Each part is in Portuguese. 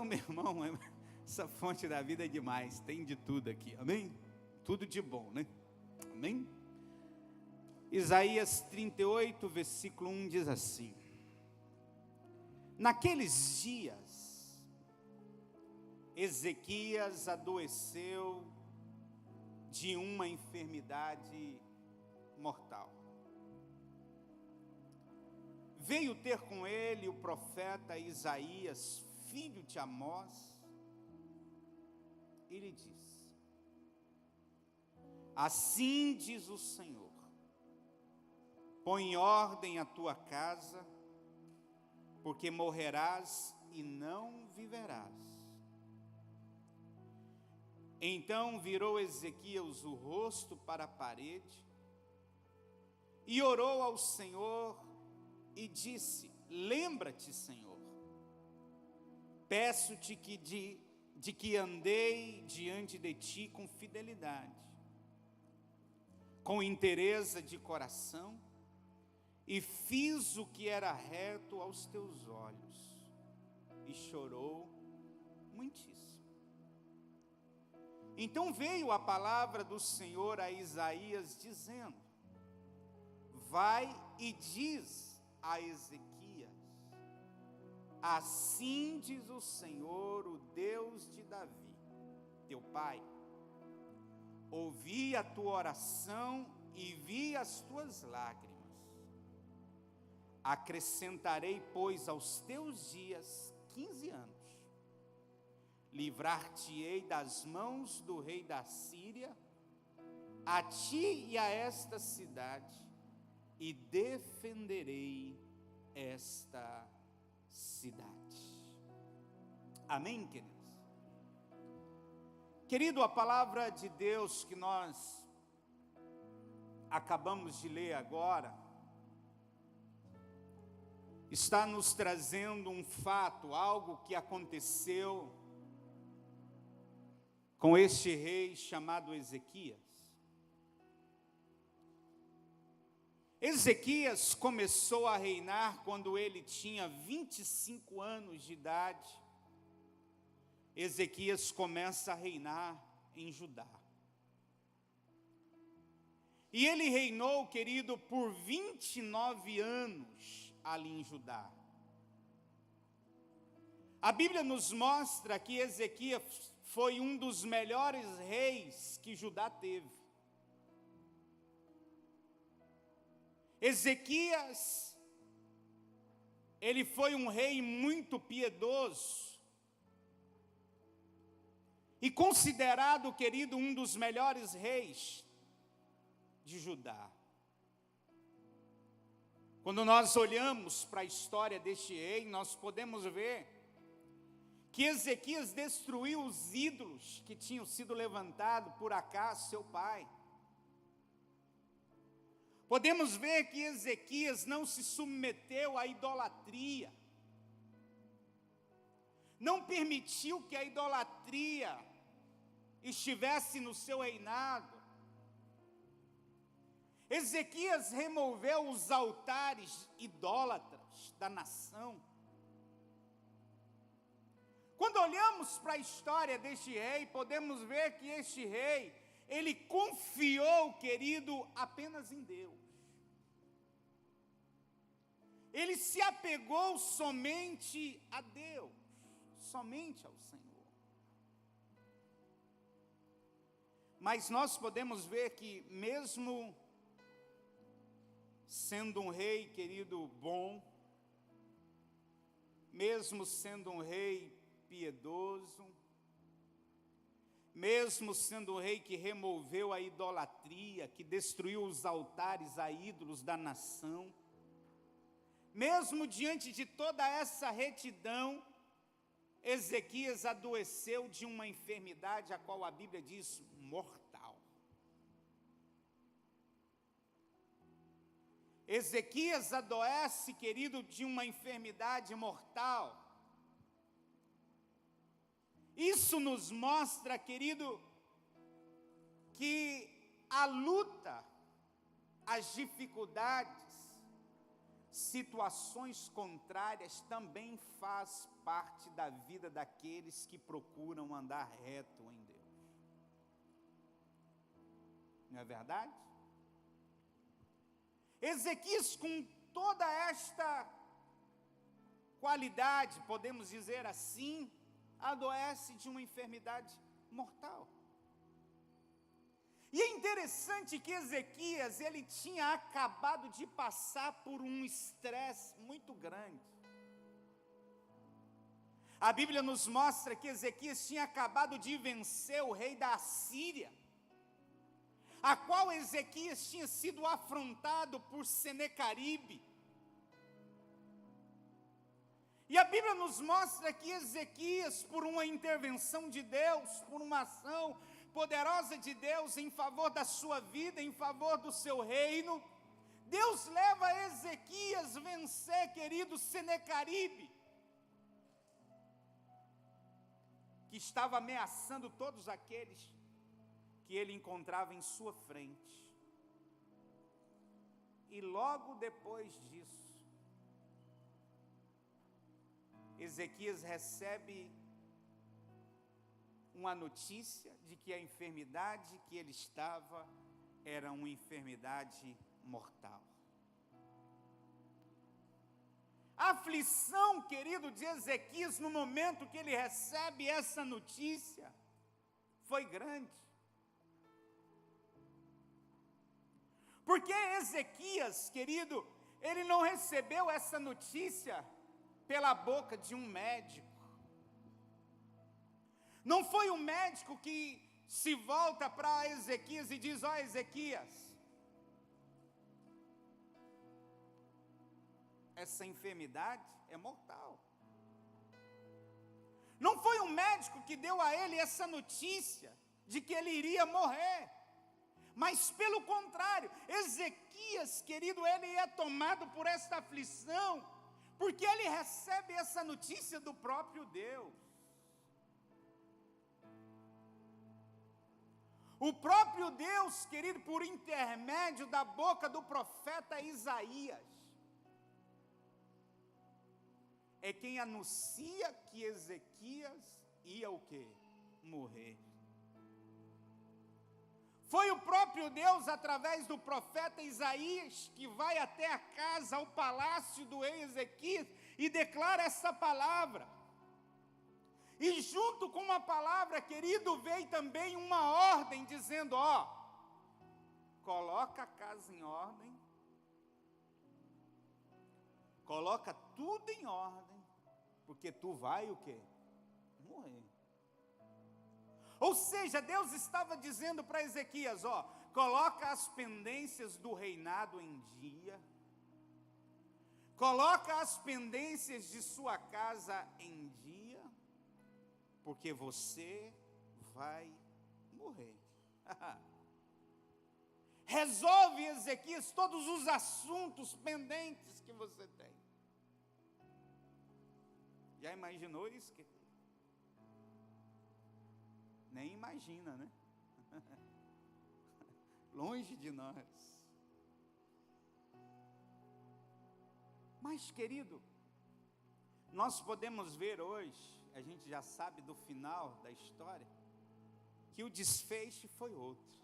meu irmão, essa fonte da vida é demais, tem de tudo aqui, amém? Tudo de bom, né? Amém? Isaías 38, versículo 1 diz assim: naqueles dias, Ezequias adoeceu de uma enfermidade mortal. Veio ter com ele o profeta Isaías, filho de Amós, e lhe disse: assim diz o Senhor, põe em ordem a tua casa, porque morrerás e não viverás. Então virou Ezequias o rosto para a parede, e orou ao Senhor, e disse: lembra-te, Senhor, peço-te que de que andei diante de ti com fidelidade, com inteireza de coração, e fiz o que era reto aos teus olhos. E chorou muitíssimo. Então veio a palavra do Senhor a Isaías, dizendo: vai e diz a Ezequias: assim diz o Senhor, o Deus de Davi, teu pai, ouvi a tua oração e vi as tuas lágrimas. Acrescentarei, pois, aos teus dias 15 anos. Livrar-te-ei das mãos do rei da Síria, a ti e a esta cidade, e defenderei esta cidade. Amém, queridos? Querido, a palavra de Deus que nós acabamos de ler agora está nos trazendo um fato, algo que aconteceu com este rei chamado Ezequias. Ezequias começou a reinar quando ele tinha 25 anos de idade. Ezequias começa a reinar em Judá. E ele reinou, querido, por 29 anos ali em Judá. A Bíblia nos mostra que Ezequias foi um dos melhores reis que Judá teve. Ezequias, ele foi um rei muito piedoso e considerado, querido, um dos melhores reis de Judá. Quando nós olhamos para a história deste rei, nós podemos ver que Ezequias destruiu os ídolos que tinham sido levantados por Acás, seu pai. Podemos ver que Ezequias não se submeteu à idolatria, não permitiu que a idolatria estivesse no seu reinado. Ezequias removeu os altares idólatras da nação. Quando olhamos para a história deste rei, podemos ver que este rei, ele confiou, querido, apenas em Deus. Ele se apegou somente a Deus, somente ao Senhor. Mas nós podemos ver que mesmo sendo um rei, querido, bom, mesmo sendo um rei piedoso, mesmo sendo um rei que removeu a idolatria, que destruiu os altares a ídolos da nação, mesmo diante de toda essa retidão, Ezequias adoeceu de uma enfermidade a qual a Bíblia diz mortal. Ezequias adoece, querido, de uma enfermidade mortal. Isso nos mostra, querido, que a luta, as dificuldades, situações contrárias também faz parte da vida daqueles que procuram andar reto em Deus. Não é verdade? Ezequias, com toda esta qualidade, podemos dizer assim, adoece de uma enfermidade mortal. E é interessante que Ezequias, ele tinha acabado de passar por um estresse muito grande. A Bíblia nos mostra que Ezequias tinha acabado de vencer o rei da Assíria, a qual Ezequias tinha sido afrontado por Senecaribe. E a Bíblia nos mostra que Ezequias, por uma intervenção de Deus, por uma ação poderosa de Deus em favor da sua vida, em favor do seu reino, Deus leva Ezequias vencer, querido Senecaribe, que estava ameaçando todos aqueles que ele encontrava em sua frente. E logo depois disso, Ezequias recebe uma notícia de que a enfermidade que ele estava era uma enfermidade mortal. A aflição, querido, de Ezequias no momento que ele recebe essa notícia foi grande. Porque Ezequias, querido, ele não recebeu essa notícia pela boca de um médico. Não foi um médico que se volta para Ezequias e diz: ó, Ezequias, essa enfermidade é mortal. Não foi um médico que deu a ele essa notícia de que ele iria morrer. Mas pelo contrário, Ezequias, querido, ele é tomado por esta aflição, porque ele recebe essa notícia do próprio Deus. O próprio Deus, querido, por intermédio da boca do profeta Isaías, é quem anuncia que Ezequias ia o quê? Morrer. Foi o próprio Deus, através do profeta Isaías, que vai até a casa, ao palácio do rei Ezequias, e declara essa palavra. E junto com uma palavra, querido, veio também uma ordem, dizendo: ó, coloca a casa em ordem, coloca tudo em ordem, porque tu vai o quê? Morrer. Ou seja, Deus estava dizendo para Ezequias: ó, coloca as pendências do reinado em dia, coloca as pendências de sua casa em dia, porque você vai morrer. Resolve, Ezequias, todos os assuntos pendentes que você tem. Já imaginou isso? Nem imagina, né? Longe de nós. Mas, querido, nós podemos ver hoje, a gente já sabe do final da história, que o desfecho foi outro.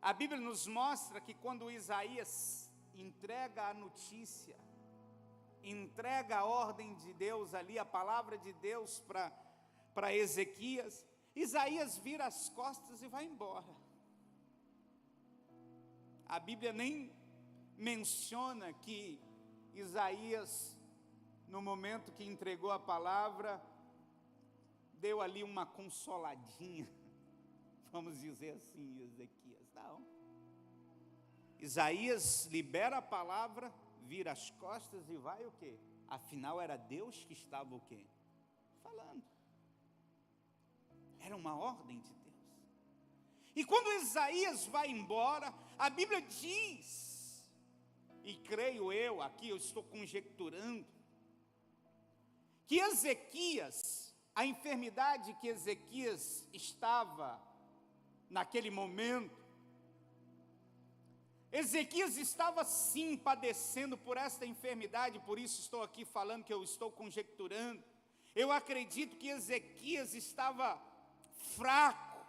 A Bíblia nos mostra que quando Isaías entrega a notícia, entrega a ordem de Deus ali, a palavra de Deus para Ezequias, Isaías vira as costas e vai embora. A Bíblia nem menciona que Isaías, no momento que entregou a palavra, deu ali uma consoladinha, vamos dizer assim, Ezequias. Não. Isaías libera a palavra, vira as costas e vai o quê? Afinal era Deus que estava o quê? Falando. Era uma ordem de Deus. E quando Isaías vai embora, a Bíblia diz, e creio eu, aqui eu estou conjecturando, que Ezequias, a enfermidade que Ezequias estava naquele momento, Ezequias estava sim padecendo por esta enfermidade, por isso estou aqui falando que eu estou conjecturando. Eu acredito que Ezequias estava fraco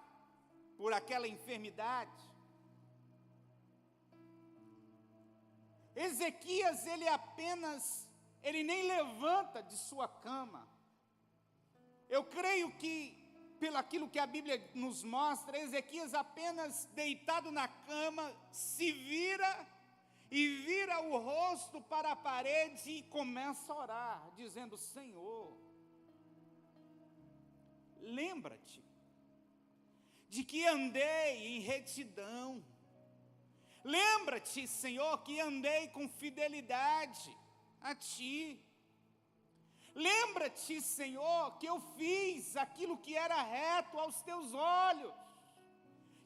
por aquela enfermidade. Ezequias, ele nem levanta de sua cama. Eu creio que, pelo aquilo que a Bíblia nos mostra, Ezequias apenas deitado na cama, se vira e vira o rosto para a parede e começa a orar, dizendo: Senhor, lembra-te de que andei em retidão. Lembra-te, Senhor, que andei com fidelidade a Ti. Lembra-te, Senhor, que eu fiz aquilo que era reto aos Teus olhos.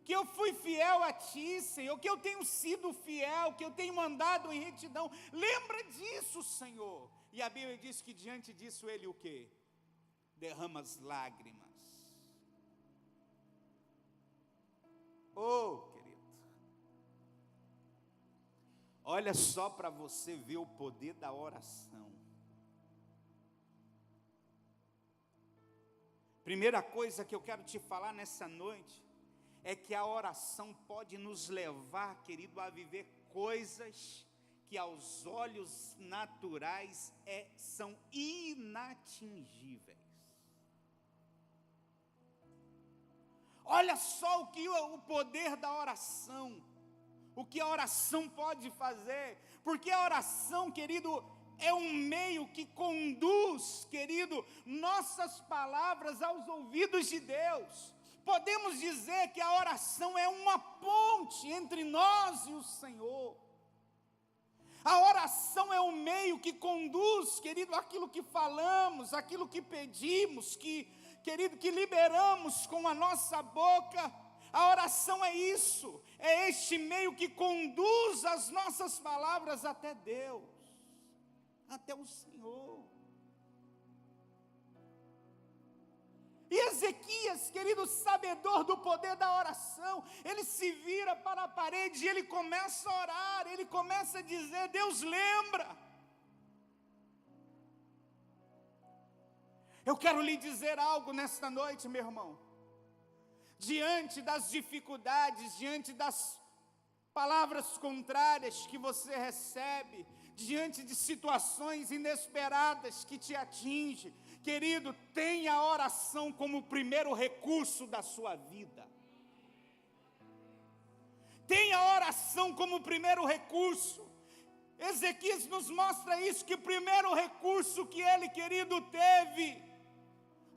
Que eu fui fiel a Ti, Senhor, que eu tenho sido fiel, que eu tenho andado em retidão. Lembra disso, Senhor. E a Bíblia diz que diante disso ele o quê? Derrama as lágrimas. Oh, querido. Olha só para você ver o poder da oração. Primeira coisa que eu quero te falar nessa noite é que a oração pode nos levar, querido, a viver coisas que aos olhos naturais são inatingíveis. Olha só o poder da oração, o que a oração pode fazer, porque a oração, querido, é um meio que conduz, querido, nossas palavras aos ouvidos de Deus. Podemos dizer que a oração é uma ponte entre nós e o Senhor. A oração é um meio que conduz, querido, aquilo que falamos, aquilo que pedimos, querido, que liberamos com a nossa boca. A oração é isso, é este meio que conduz as nossas palavras até Deus, até o Senhor. E Ezequias, querido, sabedor do poder da oração, ele se vira para a parede e ele começa a orar, ele começa a dizer: Deus, lembra. Eu quero lhe dizer algo nesta noite, meu irmão. Diante das dificuldades, diante das palavras contrárias que você recebe, diante de situações inesperadas que te atingem, querido, tenha a oração como o primeiro recurso da sua vida. Tenha a oração como o primeiro recurso. Ezequias nos mostra isso, que o primeiro recurso que ele, querido, teve,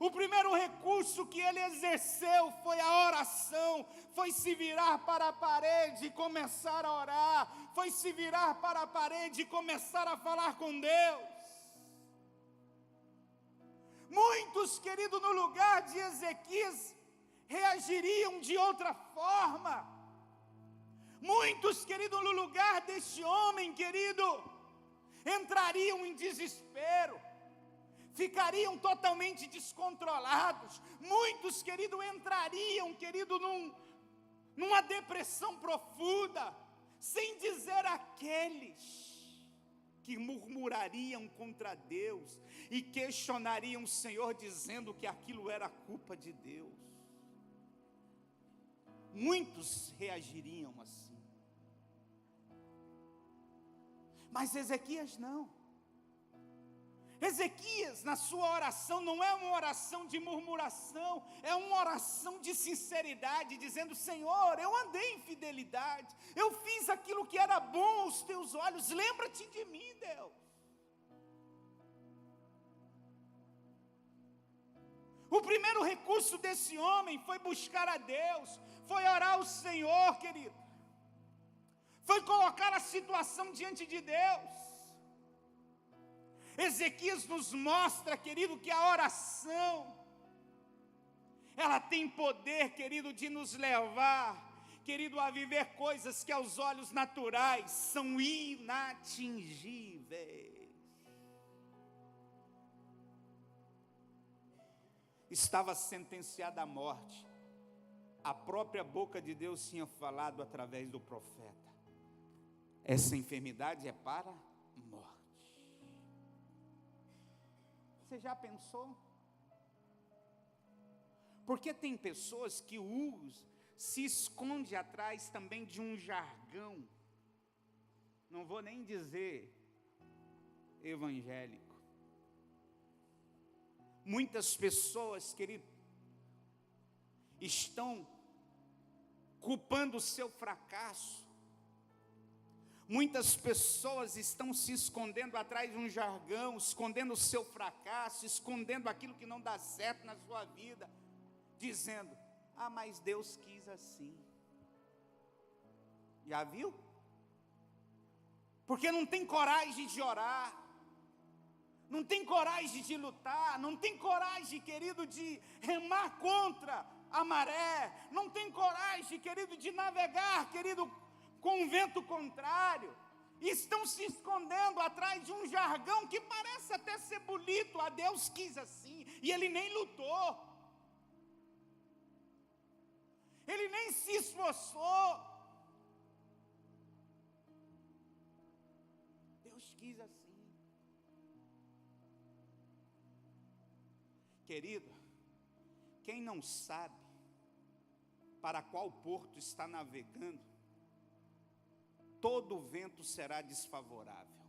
o primeiro recurso que ele exerceu foi a oração, foi se virar para a parede e começar a orar, foi se virar para a parede e começar a falar com Deus. Muitos, querido, no lugar de Ezequias, reagiriam de outra forma. Muitos, querido, no lugar deste homem, querido, entrariam em desespero, ficariam totalmente descontrolados. Muitos, querido, entrariam, querido, numa depressão profunda, sem dizer aqueles que murmurariam contra Deus e questionariam o Senhor, dizendo que aquilo era culpa de Deus. Muitos reagiriam assim. Mas Ezequias não. Ezequias, na sua oração, não é uma oração de murmuração, é uma oração de sinceridade, dizendo: Senhor, eu andei em fidelidade, eu fiz aquilo que era bom aos teus olhos, lembra-te de mim, Deus. O primeiro recurso desse homem foi buscar a Deus, foi orar ao Senhor, querido, foi colocar a situação diante de Deus. Ezequias nos mostra, querido, que a oração, ela tem poder, querido, de nos levar, querido, a viver coisas que aos olhos naturais são inatingíveis. Estava sentenciada à morte. A própria boca de Deus tinha falado através do profeta. essa enfermidade é para morte. Você já pensou? Porque tem pessoas que se esconde atrás também de um jargão, não vou nem dizer evangélico. Muitas pessoas, querido, estão culpando o seu fracasso. Muitas pessoas estão se escondendo atrás de um jargão, escondendo o seu fracasso, escondendo aquilo que não dá certo na sua vida, dizendo: ah, mas Deus quis assim. Já viu? Porque não tem coragem de orar, não tem coragem de lutar, não tem coragem, querido, de remar contra a maré, não tem coragem, querido, de navegar, querido, com o vento contrário. Estão se escondendo atrás de um jargão que parece até ser bonito. Ah, Deus quis assim, e ele nem lutou, ele nem se esforçou. Deus quis assim. Querido, quem não sabe para qual porto está navegando, todo vento será desfavorável.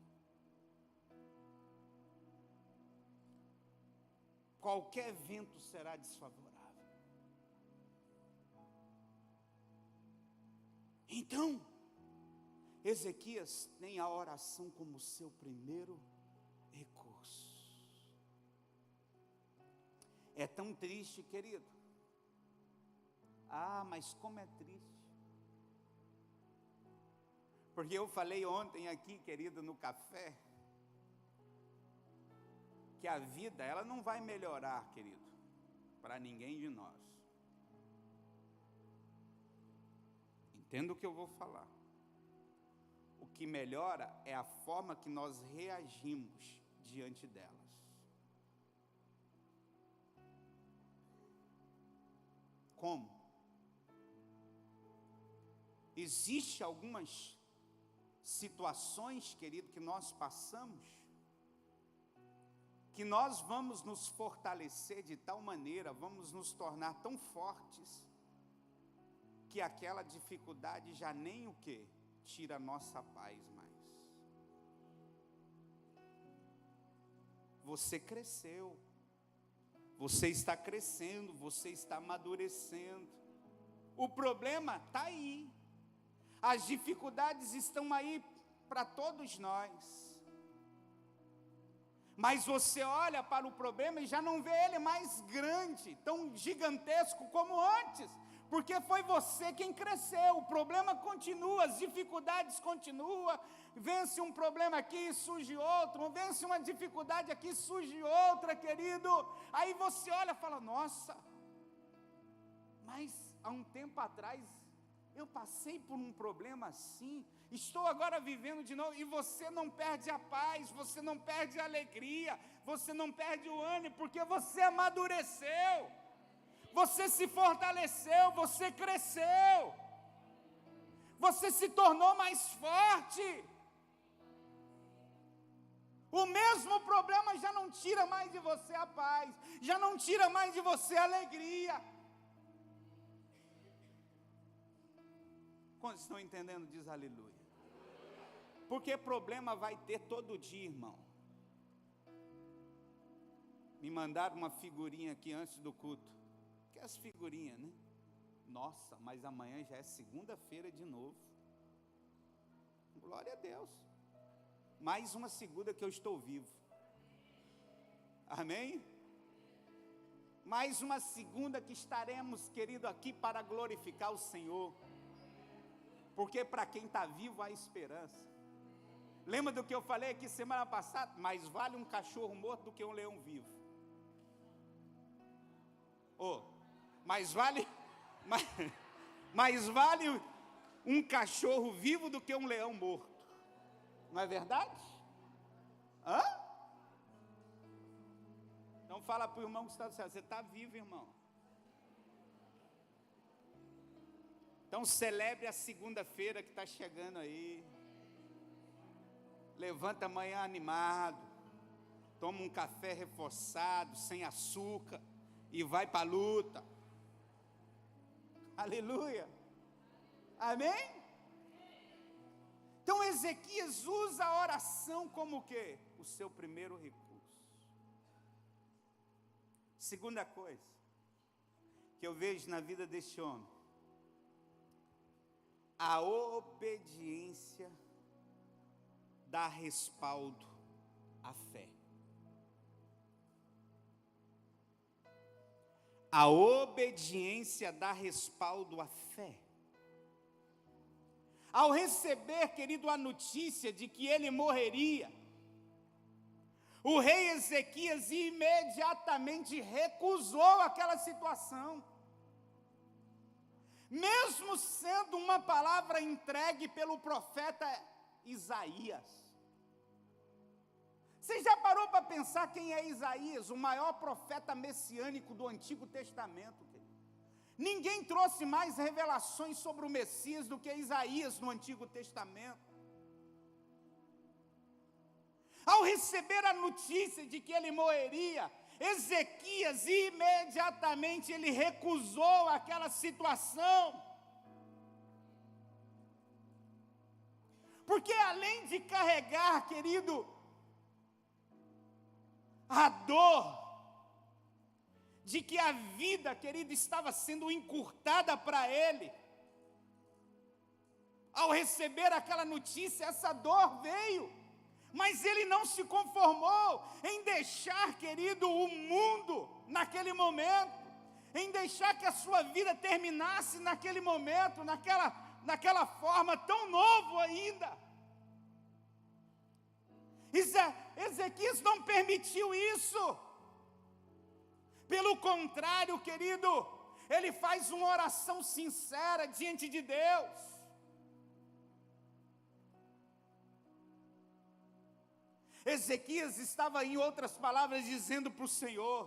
Qualquer vento será desfavorável. Então, Ezequias tem a oração como seu primeiro recurso. É tão triste, querido. Ah, mas como é triste. Porque eu falei ontem aqui, querido, no café, que a vida, ela não vai melhorar, querido, para ninguém de nós. Entenda o que eu vou falar. O que melhora é a forma que nós reagimos diante delas. Como? Existem algumas situações, querido, que nós passamos, que nós vamos nos fortalecer de tal maneira, vamos nos tornar tão fortes, que aquela dificuldade já nem o quê? Tira a nossa paz mais. Você cresceu, você está crescendo, você está amadurecendo. O problema está aí, as dificuldades estão aí para todos nós, mas você olha para o problema e já não vê ele mais grande, tão gigantesco como antes, porque foi você quem cresceu. O problema continua, as dificuldades continuam, vence um problema aqui, surge outro, vence uma dificuldade aqui, surge outra, querido. Aí você olha e fala: nossa, mas há um tempo atrás eu passei por um problema assim, estou agora vivendo de novo. E você não perde a paz, você não perde a alegria, você não perde o ânimo, porque você amadureceu, você se fortaleceu, você cresceu, você se tornou mais forte. O mesmo problema já não tira mais de você a paz, já não tira mais de você a alegria. Quantos estão entendendo? Diz aleluia. Porque problema vai ter todo dia, irmão. Me mandaram uma figurinha aqui antes do culto. Que é as figurinhas, né? Nossa, mas amanhã já é segunda-feira de novo. Glória a Deus. Mais uma segunda que eu estou vivo. Amém? Mais uma segunda que estaremos, querido, aqui para glorificar o Senhor. Porque para quem está vivo há esperança. Lembra do que eu falei aqui semana passada? Mais vale um cachorro morto do que um leão vivo. Mais vale um cachorro vivo do que um leão morto. Não é verdade? Hã? Então fala para o irmão que está do céu: você está vivo, irmão. Então celebre a segunda-feira que está chegando aí. levanta amanhã animado, toma um café reforçado, sem açúcar, e vai para a luta. Aleluia. Amém? Então Ezequias usa a oração como o quê? O seu primeiro recurso. Segunda coisa que eu vejo na vida deste homem, a obediência dá respaldo à fé. A obediência dá respaldo à fé. Ao receber, querido, a notícia de que ele morreria, o rei Ezequias imediatamente recusou aquela situação. Mesmo sendo uma palavra entregue pelo profeta Isaías. Você já parou para pensar quem é Isaías, o maior profeta messiânico do Antigo Testamento? Ninguém trouxe mais revelações sobre o Messias do que Isaías no Antigo Testamento. Ao receber a notícia de que ele morreria, Ezequias imediatamente ele recusou aquela situação. Porque além de carregar, querido, a dor de que a vida, querido, estava sendo encurtada para ele, ao receber aquela notícia, essa dor veio, mas ele não se conformou em deixar, querido, o mundo naquele momento, em deixar que a sua vida terminasse naquele momento, naquela forma tão novo ainda. Ezequias não permitiu isso. Pelo contrário, querido, ele faz uma oração sincera diante de Deus. Ezequias estava, em outras palavras, dizendo para o Senhor: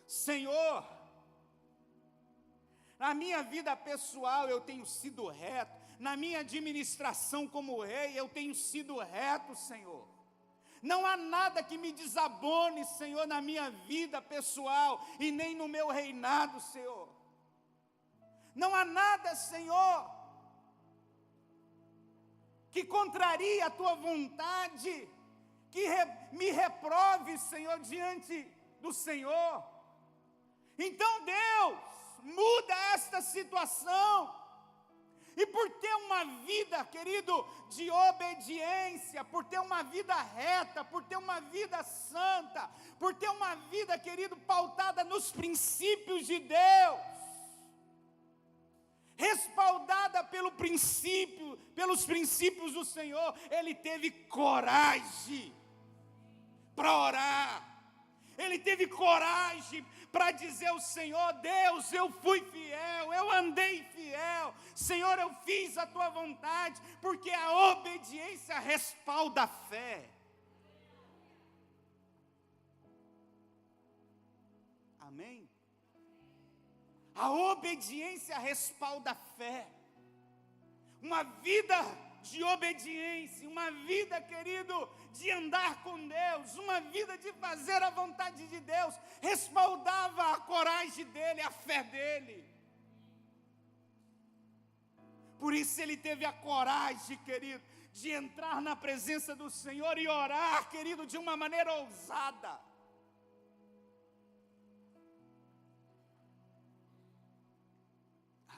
Senhor, na minha vida pessoal eu tenho sido reto, na minha administração como rei eu tenho sido reto, Senhor. Não há nada que me desabone, Senhor, na minha vida pessoal e nem no meu reinado, Senhor. Não há nada, Senhor, que contraria a Tua vontade, que me reprove, Senhor, diante do Senhor. Então, Deus, muda esta situação. E por ter uma vida, querido, de obediência, por ter uma vida reta, por ter uma vida santa, por ter uma vida, querido, pautada nos princípios de Deus, respaldada pelos princípios do Senhor, ele teve coragem para orar. Ele teve coragem para dizer ao Senhor: Deus, eu fui fiel, eu andei fiel, Senhor, eu fiz a Tua vontade, porque a obediência respalda a fé. Amém? A obediência respalda a fé. Uma vida de obediência, uma vida, querido, de andar com Deus, uma vida de fazer a vontade de Deus, respaldava a coragem dele, a fé dele. Por isso ele teve a coragem, querido, de entrar na presença do Senhor e orar, querido, de uma maneira ousada.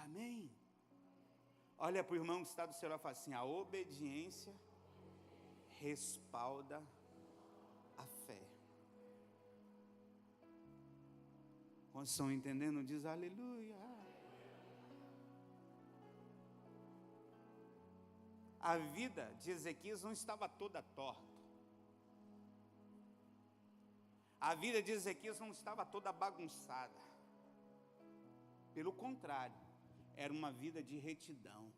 Amém? Olha para o irmão que está do seu lado e fala assim: a obediência respalda a fé. Quando estão entendendo, diz aleluia. A vida de Ezequias não estava toda torta. A vida de Ezequias não estava toda bagunçada. Pelo contrário, era uma vida de retidão.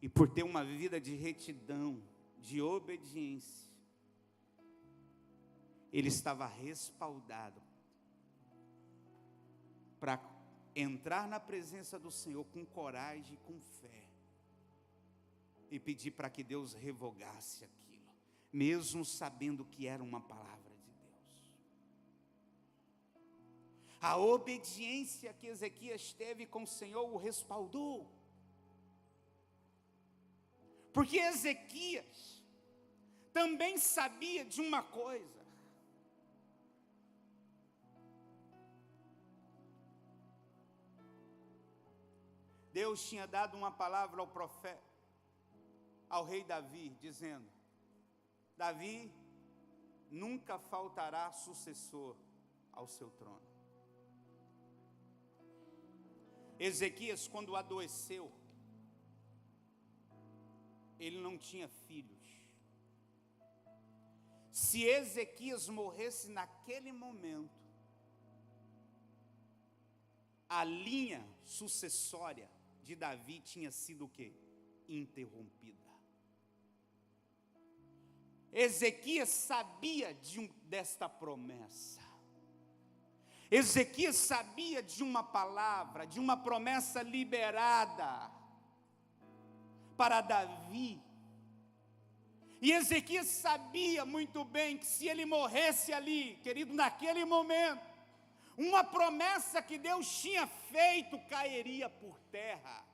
E por ter uma vida de retidão, de obediência, ele estava respaldado para entrar na presença do Senhor com coragem e com fé. e pedir para que Deus revogasse aquilo, mesmo sabendo que era uma palavra de Deus. A obediência que Ezequias teve com o Senhor o respaldou. Porque Ezequias também sabia de uma coisa. Deus tinha dado uma palavra ao profeta, ao rei Davi, dizendo: Davi, nunca faltará sucessor ao seu trono. Ezequias, quando adoeceu, ele não tinha filhos. Se Ezequias morresse naquele momento, a linha sucessória de Davi tinha sido o quê? Interrompida. Ezequias sabia desta promessa. Ezequias sabia de uma palavra, de uma promessa liberada para Davi. E Ezequias sabia muito bem que se ele morresse ali, querido, naquele momento, uma promessa que Deus tinha feito cairia por terra.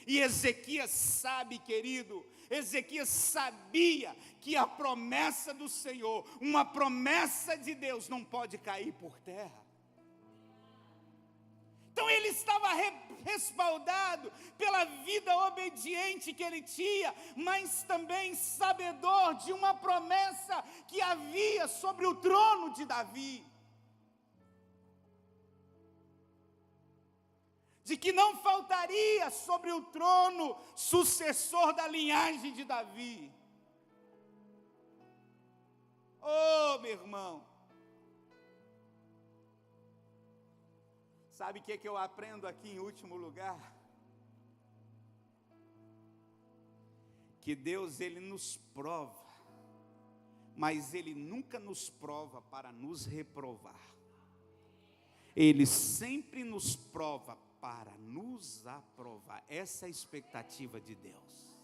E Ezequias sabe, querido, Ezequias sabia que a promessa do Senhor, uma promessa de Deus, não pode cair por terra. Então ele estava respaldado pela vida obediente que ele tinha, mas também sabedor de uma promessa que havia sobre o trono de Davi. De que não faltaria sobre o trono sucessor da linhagem de Davi. Oh, meu irmão. Sabe o que eu aprendo aqui em último lugar? Que Deus, Ele nos prova, mas Ele nunca nos prova para nos reprovar. Ele sempre nos prova para nos aprovar. Essa é a expectativa de Deus.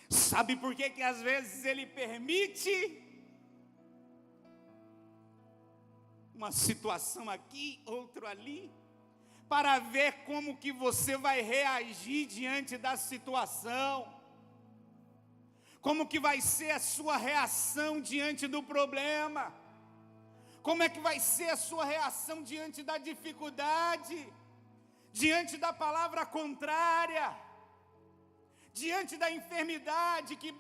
Sabe por que às vezes Ele permite uma situação aqui, outro ali, para ver como que você vai reagir diante da situação, como que vai ser a sua reação diante do problema, como é que vai ser a sua reação diante da dificuldade, diante da palavra contrária, diante da enfermidade que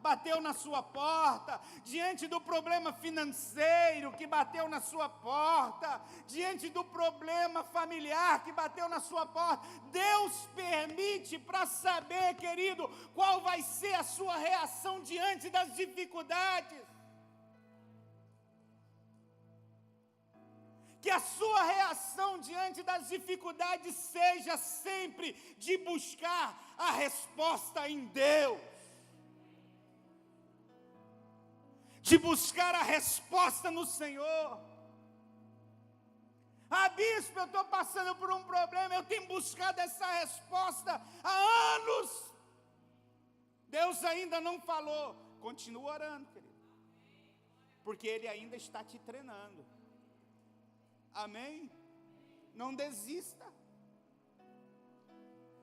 bateu na sua porta, diante do problema financeiro que bateu na sua porta, diante do problema familiar que bateu na sua porta. Deus permite para saber, querido, qual vai ser a sua reação diante das dificuldades. Que a sua reação diante das dificuldades seja sempre de buscar a resposta em Deus. De buscar a resposta no Senhor. Ah, bispo, eu estou passando por um problema, eu tenho buscado essa resposta há anos. Deus ainda não falou. Continua orando, querido. Porque Ele ainda está te treinando. Amém? Não desista.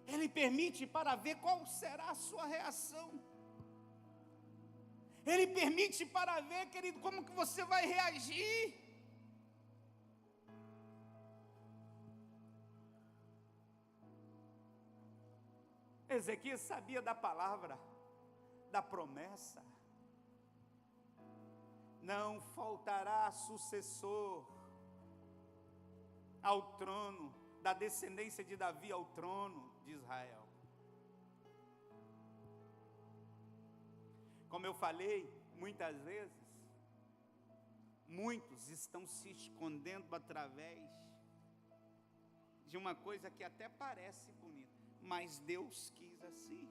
Ele permite para ver qual será a sua reação. Ele permite para ver, querido, como que você vai reagir. Ezequias sabia da palavra, da promessa. Não faltará sucessor ao trono, da descendência de Davi ao trono de Israel. Como eu falei, muitas vezes, muitos estão se escondendo através de uma coisa que até parece bonita, mas Deus quis assim.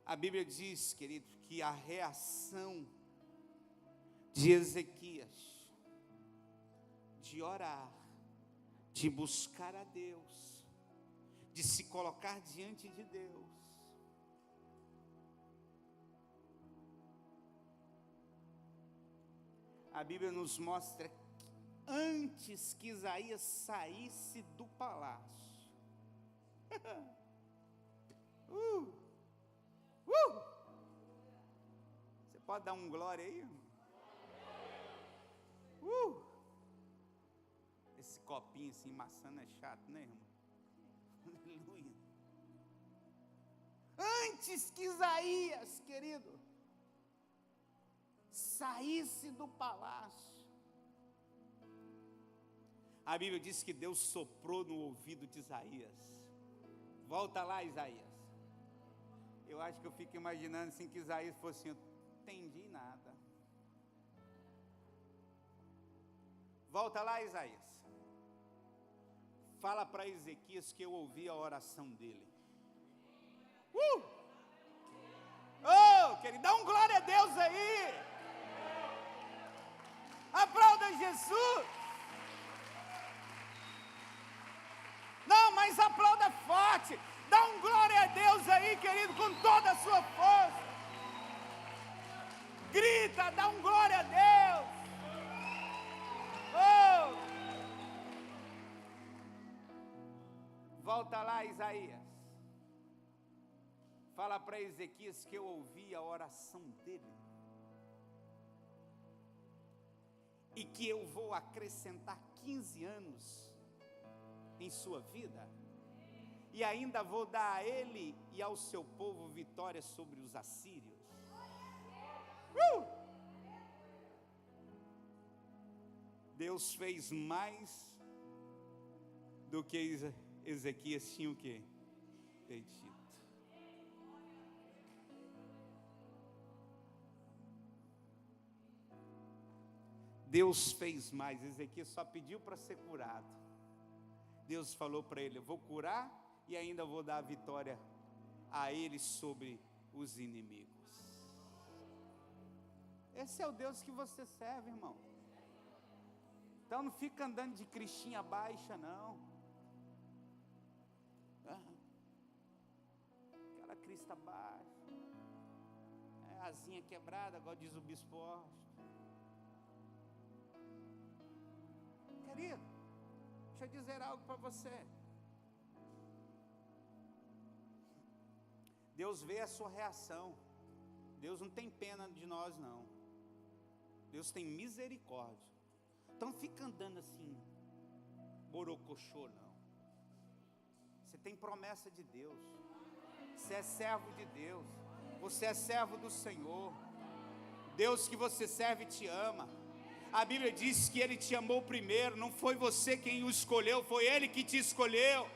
A Bíblia diz, querido, que a reação de Ezequias de orar, de buscar a Deus, de se colocar diante de Deus. A Bíblia nos mostra que antes que Isaías saísse do palácio, você pode dar um glória aí? Esse copinho assim, maçã é chato, né, irmão? Aleluia. Antes que Isaías, querido, saísse do palácio, a Bíblia diz que Deus soprou no ouvido de Isaías. Volta lá, Isaías. Eu acho que eu fico imaginando assim que Isaías fosse assim, eu não entendi nada. Volta lá, Isaías. Fala para Ezequias que eu ouvi a oração dele. Oh, querido, dá um glória a Deus aí. Aplauda Jesus. Não, mas aplauda forte. Dá um glória a Deus aí, querido, com toda a sua força. Grita, dá um glória a Deus. Oh! Volta lá, Isaías. Fala para Ezequias que eu ouvi a oração dele. E que eu vou acrescentar 15 anos em sua vida, e ainda vou dar a ele e ao seu povo vitória sobre os assírios. Deus fez mais do que Ezequias tinha o quê? Pedido. Deus fez mais. Ezequias só pediu para ser curado. Deus falou para ele, eu vou curar e ainda vou dar a vitória a ele sobre os inimigos. Esse é o Deus que você serve, irmão. Então não fica andando de cristinha baixa, não. Aquela crista baixa, asinha quebrada, igual diz o bispo Orso. Querido, deixa eu dizer algo para você. Deus vê a sua reação. Deus não tem pena de nós, não. Deus tem misericórdia. Então fica andando assim, borocochô, não. Você tem promessa de Deus. Você é servo de Deus. Você é servo do Senhor. Deus que você serve te ama. A Bíblia diz que Ele te amou primeiro. Não foi você quem o escolheu, foi Ele que te escolheu.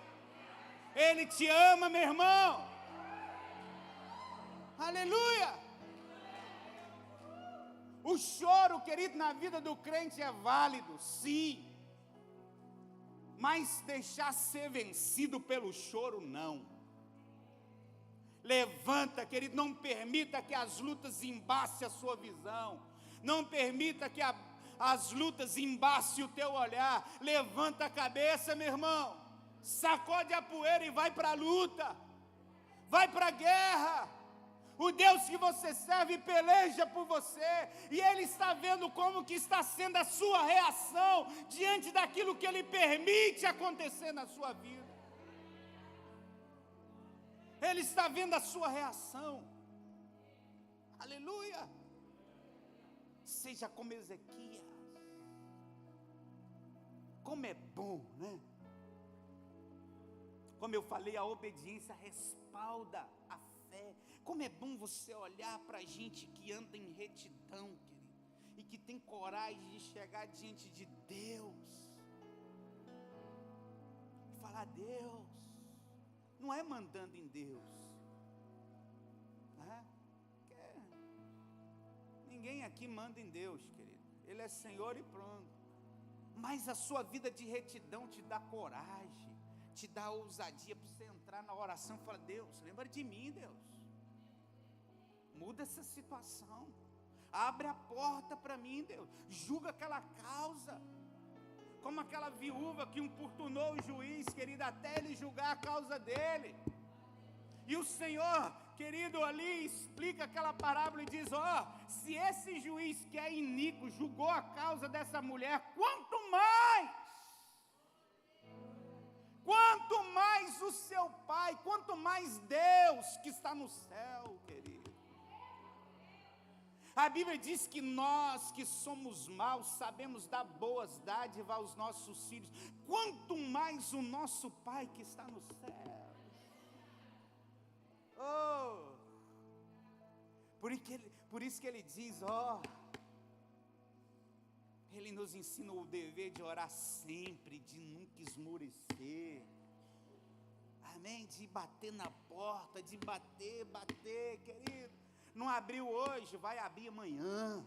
Ele te ama, meu irmão. Aleluia. O choro, querido, na vida do crente é válido, sim. Mas deixar ser vencido pelo choro, não. Levanta, querido, não permita que as lutas embacem a sua visão. Não permita que as lutas embacem o teu olhar. Levanta a cabeça, meu irmão. Sacode a poeira e vai para a luta. Vai para a guerra. O Deus que você serve peleja por você, e Ele está vendo como que está sendo a sua reação diante daquilo que Ele permite acontecer na sua vida. Ele está vendo a sua reação. Aleluia. Seja como Ezequias. Como é bom, né? Como eu falei, a obediência respalda a fé. Como é bom você olhar para a gente que anda em retidão, querido, e que tem coragem de chegar diante de Deus e falar, Deus, não é mandando em Deus, né? Ninguém aqui manda em Deus, querido, Ele é Senhor e pronto. Mas a sua vida de retidão te dá coragem, te dá ousadia para você entrar na oração e falar, Deus, lembra de mim, Deus. Muda essa situação. Abre a porta para mim, Deus. Julga aquela causa. como aquela viúva que importunou o juiz, querido, até ele julgar a causa dele. E o Senhor, querido, ali explica aquela parábola e diz: se esse juiz que é iníquo julgou a causa dessa mulher, quanto mais o seu Pai, quanto mais Deus que está no céu, querido. A Bíblia diz que nós que somos maus sabemos dar boas dádivas aos nossos filhos, quanto mais o nosso Pai que está no céu. Por isso que ele diz, ele nos ensina o dever de orar sempre, de nunca esmorecer, amém, de bater na porta, de bater, querido, não abriu hoje, vai abrir amanhã.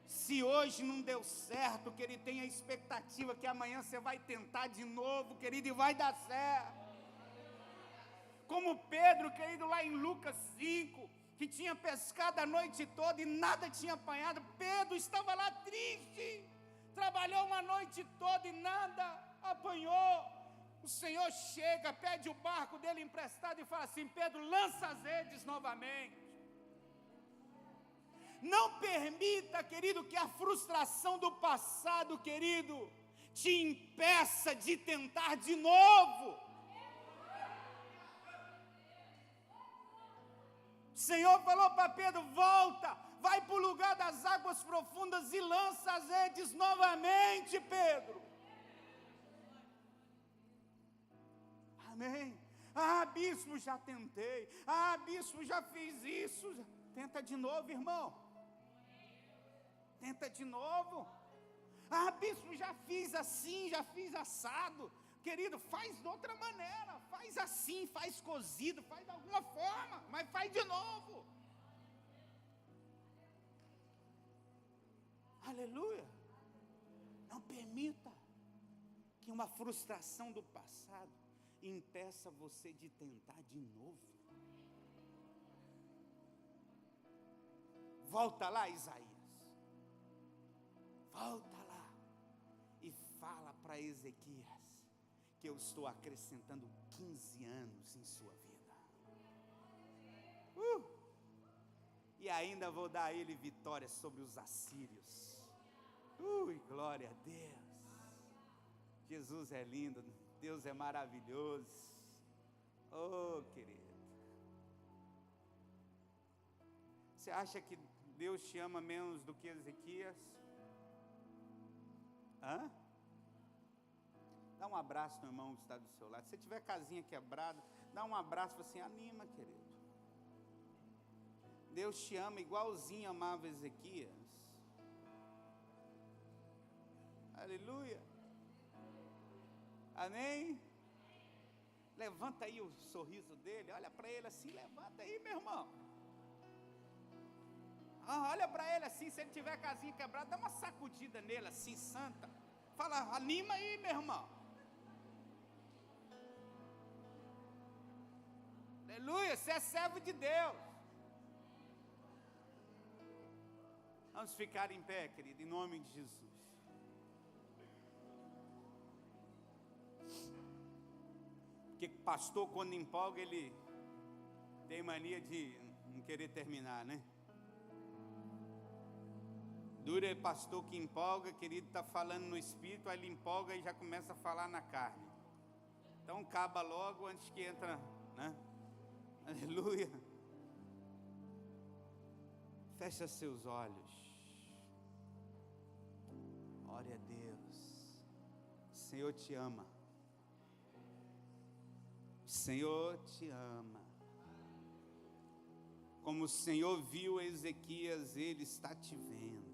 Se hoje não deu certo, querido, tem a expectativa que amanhã você vai tentar de novo, querido, e vai dar certo. Como Pedro, querido, lá em Lucas 5, que tinha pescado a noite toda e nada tinha apanhado. Pedro estava lá triste, trabalhou uma noite toda e nada apanhou. O Senhor chega, pede o barco dele emprestado e fala assim: Pedro, lança as redes novamente. Não permita, querido, que a frustração do passado, querido, te impeça de tentar de novo. O Senhor falou para Pedro: volta, vai para o lugar das águas profundas e lança as redes novamente, Pedro. Amém. Bispo, já tentei. Bispo, já fiz isso. Tenta de novo, irmão. Tenta de novo. Bispo, já fiz assim, já fiz assado. Querido, faz de outra maneira, faz assim, faz cozido, faz de alguma forma, mas faz de novo. Aleluia. Não permita que uma frustração do passado impeça você de tentar de novo. Volta lá, Isaías. Volta lá e fala para Ezequias que eu estou acrescentando 15 anos em sua vida. E ainda vou dar a ele vitória sobre os assírios. Glória a Deus. Jesus é lindo, Deus é maravilhoso. Querido. Você acha que Deus te ama menos do que Ezequias? Dá um abraço no irmão que está do seu lado. Se tiver casinha quebrada, dá um abraço e fala assim: anima, querido. Deus te ama igualzinho amava Ezequias. Aleluia. Amém. Levanta aí o sorriso dele, olha para ele assim, levanta aí, meu irmão. Olha para ele assim, se ele tiver casinha quebrada, dá uma sacudida nele assim, santa. Fala, anima aí, meu irmão. Aleluia, você é servo de Deus. Vamos ficar em pé, querido, em nome de Jesus. Porque pastor, quando empolga, ele tem mania de não querer terminar, né? Dura é pastor que empolga, querido, está falando no espírito, aí ele empolga e já começa a falar na carne. Então acaba logo antes que entra, né? Aleluia. Fecha seus olhos. Ore a Deus. O Senhor te ama. O Senhor te ama. Como o Senhor viu Ezequias, Ele está te vendo.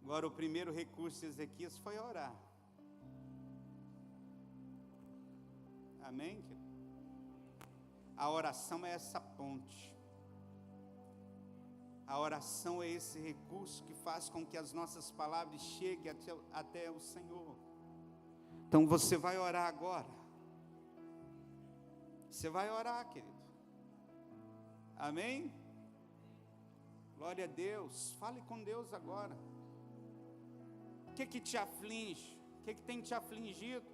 Agora o primeiro recurso de Ezequias foi orar. Amém? A oração é essa ponte. A oração é esse recurso que faz com que as nossas palavras cheguem até o Senhor. Então você vai orar agora. Você vai orar, querido. Amém? Glória a Deus. Fale com Deus agora. O que te aflige? O que tem te afligido?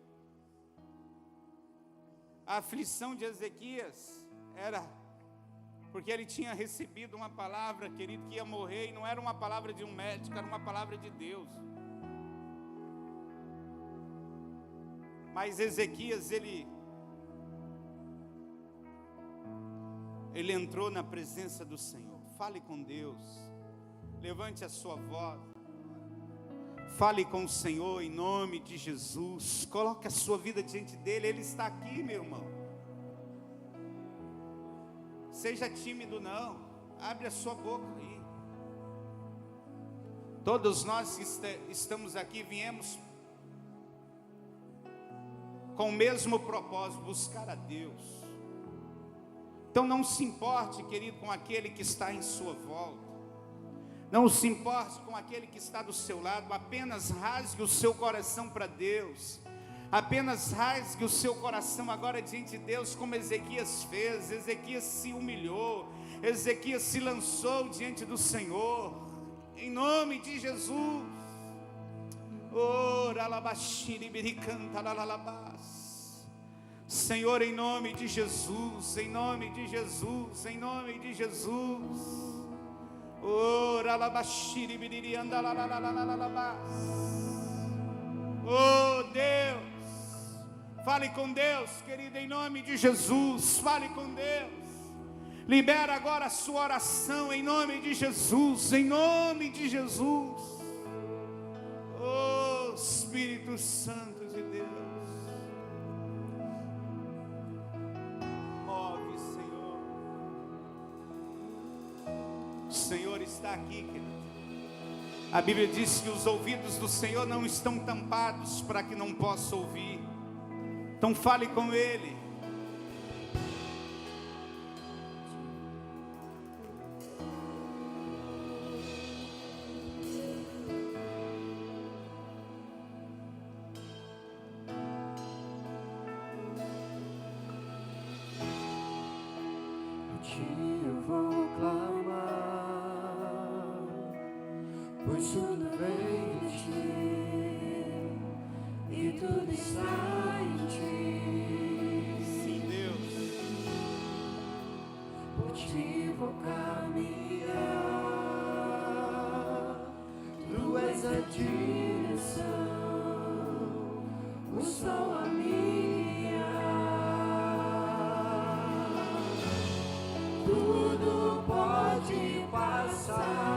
A aflição de Ezequias era porque ele tinha recebido uma palavra, querido, que ia morrer, e não era uma palavra de um médico, era uma palavra de Deus. Mas Ezequias, ele entrou na presença do Senhor. Fale com Deus, levante a sua voz, fale com o Senhor em nome de Jesus. Coloque a sua vida diante dele, ele está aqui, meu irmão. Seja tímido não, abre a sua boca aí. Todos nós que estamos aqui viemos com o mesmo propósito, buscar a Deus. Então não se importe, querido, com aquele que está em sua volta. Não se importe com aquele que está do seu lado. Apenas rasgue o seu coração para Deus. Apenas rasgue o seu coração agora diante de Deus, como Ezequias fez. Ezequias se humilhou. Ezequias se lançou diante do Senhor. Em nome de Jesus. Senhor, em nome de Jesus, em nome de Jesus, em nome de Jesus. Oh Deus, fale com Deus, querido, em nome de Jesus, fale com Deus. Libera agora a sua oração em nome de Jesus, em nome de Jesus. Oh Espírito Santo de Deus. O Senhor está aqui, querido. A Bíblia diz que os ouvidos do Senhor não estão tampados para que não possa ouvir. Então fale com Ele. Eu vou clamar, pois tudo vem de ti e tudo está em ti. Sim, Deus. Por ti vou caminhar, tu és a direção, o sol a minha. Tudo pode passar.